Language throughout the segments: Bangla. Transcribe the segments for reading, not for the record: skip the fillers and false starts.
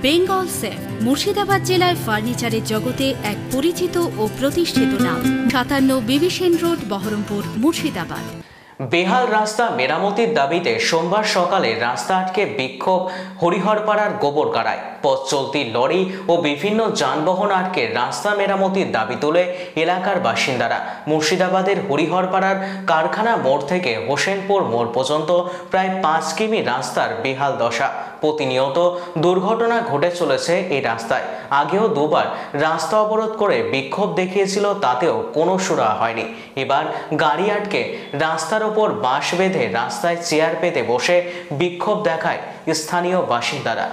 বেঙ্গল সেফ মুর্শিদাবাদ জেলায় ফার্নিচারের জগতে এক পরিচিত ও প্রতিষ্ঠিত নাম। ৫৭ বিবি সেন রোড, বহরমপুর, মুর্শিদাবাদ। বেহাল রাস্তা মেরামতির দাবিতে সোমবার সকালে রাস্তা আটকে বিক্ষোভ হরিহরপাড়ার গোবরগাড়ায়। পথ চলতি লরি ও বিভিন্ন যানবাহন আটকে রাস্তা মেরামতির দাবি তোলে এলাকার বাসিন্দারা। মুর্শিদাবাদের হরিহরপাড়ার কারখানা মোড় থেকে হোসেনপুর মোড় পর্যন্ত প্রায় ৫ কিমি রাস্তার বেহাল দশা। প্রতিনিয়ত দুর্ঘটনা ঘটে চলেছে এই রাস্তায়। আগেও দুবার রাস্তা অবরোধ করে বিক্ষোভ দেখিয়েছিল, তাতেও কোনো সুরা হয়নি। এবার গাড়ি আটকে রাস্তার ওপর বাঁশ বেঁধে রাস্তায় চেয়ার পেতে বসে বিক্ষোভ দেখায় স্থানীয় বাসিন্দারা।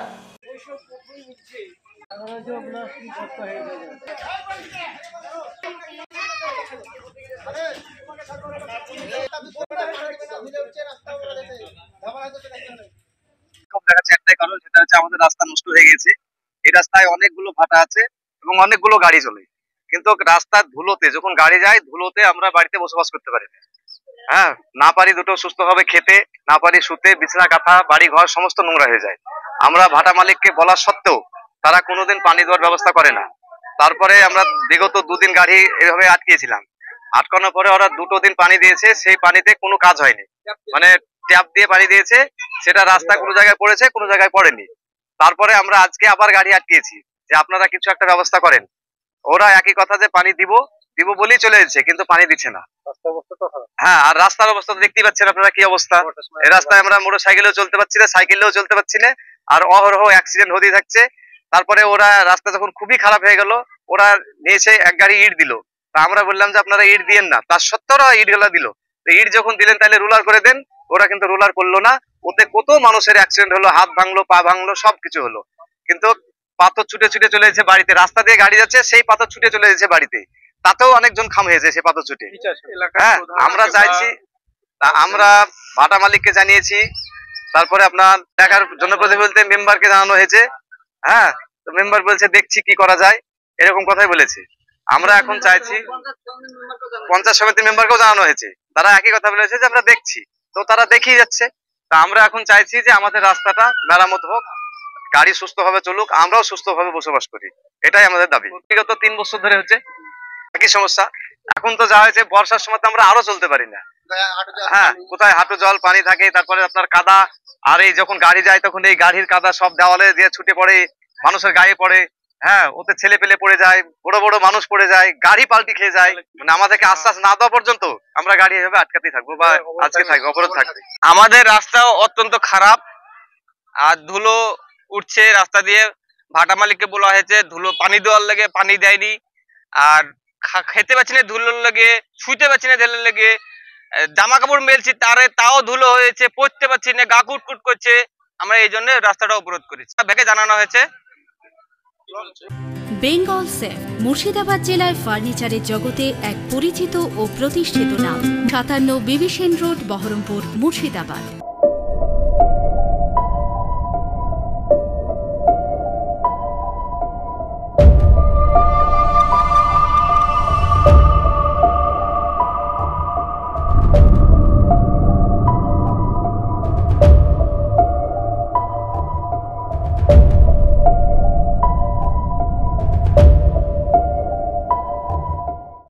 একটাই কারণ, সেটা হচ্ছে আমাদের রাস্তা নষ্ট হয়ে গেছে। এই রাস্তায় অনেকগুলো ভাটা আছে এবং অনেকগুলো গাড়ি চলে, কিন্তু রাস্তার ধুলোতে যখন গাড়ি যায়, ধুলোতে আমরা বাড়িতে বসবাস করতে পারি না। না পারি দুটো সুস্থভাবে খেতে, না পারি শুতে, বিছানা কাঁথা, বাড়ি ঘর সমস্ত নোংরা হয়ে যায়। আমরা ভাটা মালিককে বলা সত্ত্বেও তারা কোনোদিন পানি দেওয়ার ব্যবস্থা করে না। তারপরে আমরা বিগত 2 দিন গাড়ি এভাবে আটকিয়েছিলাম। আটকানোর পরে ওরা 2 দিন পানি দিয়েছে, সেই পানিতে কোনো কাজ হয়নি। মানে ট্যাপ দিয়ে পানি দিয়েছে, সেটা রাস্তা কোনো জায়গায় পড়েছে, কোনো জায়গায় পড়েনি। তারপরে আমরা আজকে আবার গাড়ি আটকিয়েছি যে আপনারা কিছু একটা ব্যবস্থা করেন। ওরা একই কথা যে পানি দিব বলেই চলে যাচ্ছে, কিন্তু পানি দিচ্ছে না। আর রাস্তার অবস্থা দেখতেই পাচ্ছেন আপনারা কি অবস্থা। এই রাস্তায় আমরা মোটর সাইকেলেও চলতে পারছি না, সাইকেলেও চলতে পারছি না, আর অহরহ অ্যাক্সিডেন্ট হতেই থাকছে। তারপরে ওরা রাস্তা যখন খুবই খারাপ হয়ে গেল, ওরা নিয়েছে এক গাড়ি ইট দিল। তা আমরা বললাম যে আপনারা ইট দিয়েন না, তার সত্ত্বেও ওরা ইট গুলা দিল। ইট যখন দিলেন তাহলে রুলার করে দেন, ওরা কিন্তু রুলার করলো না। ওতে কত মানুষের অ্যাক্সিডেন্ট হলো, হাত ভাঙলো, পা ভাঙলো, সবকিছু হলো। কিন্তু পাথর ছুটে ছুটে চলে যাচ্ছে বাড়িতে। রাস্তা দিয়ে গাড়ি যাচ্ছে, সেই পাথর ছুটে চলে যাচ্ছে বাড়িতে, তাতেও অনেকজন খাম হয়েছে সেই পাথর ছুটে। আমরা চাইছি, আমরা ভাটা মালিককে জানিয়েছি, তারপরে আপনার এলাকার জনপ্রতিনিধি মেম্বারকে জানানো হয়েছে। তো মেম্বার বলছে দেখছি কি করা যায়, এরকম কথাই বলেছে। আমরা এখন চাইছি, পঞ্চায়েত সমিতির মেম্বারকেও জানানো হয়েছে, তারা একই কথা বলেছে যে আমরা দেখছি। তো তারা দেখিয়ে যাচ্ছে। তা আমরা এখন চাইছি যে আমাদের রাস্তাটা মেরামত হোক, গাড়ি সুস্থভাবে চলুক, আমরাও সুস্থভাবে বসবাস করি, এটাই আমাদের দাবি। বিগত 3 বছর ধরে হচ্ছে একই সমস্যা। এখন তো যা হয়েছে, বর্ষার সময় তো আমরা আরো চলতে পারি না। কোথায় হাঁটু জল পানি থাকে, তারপরে আপনার কাদা। আর এই যখন গাড়ি যায় তখন এই গাড়ির কাদা সব দেওয়ালে দিয়ে ছুটে পড়ে, মানুষের গায়ে পড়ে। ওতে ছেলে পেলে পড়ে যায়, বড় বড় মানুষ পড়ে যায়, গাড়ি পাল্টি খেয়ে যায়। মানে আমাদেরকে আশ্বাস না দেওয়া পর্যন্ত আমরা গাড়ি এভাবে আটকাতেই থাকবো বা আজকে থাকবো, অবরোধ থাকবে। আমাদের রাস্তাও অত্যন্ত খারাপ, আর ধুলো উঠছে রাস্তা দিয়ে। ভাটা মালিককে বলা হয়েছে ধুলো পানি দেওয়ার লেগে, পানি দেয়নি। আর খেতে পাচ্ছি না ধুলোর লেগে, শুইতে পাচ্ছি না ধুলোর লেগে, জামা কাপড় মেলছি তাও ধুলো হয়েছে, পড়তে পারছি না, গা কুটকুট করছে। আমরা এই জন্য রাস্তাটা অবরোধ করেছি, ভেবে জানানো হয়েছে। বেঙ্গল সেফ মুর্শিদাবাদ জেলায় ফার্নিচারের জগতে এক পরিচিত ও প্রতিষ্ঠিত নাম। ৫৭ বিবি সেন রোড, বহরমপুর, মুর্শিদাবাদ।